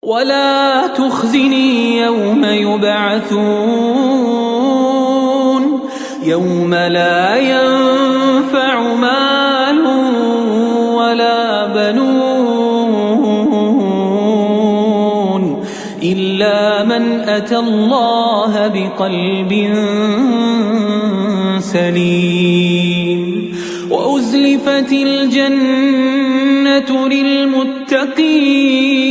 ولا تخزني يوم يبعثون يوم لا ينفع مال ولا بنون إلا من أتى الله بقلب سليم وأزلفت الجنة للمتقين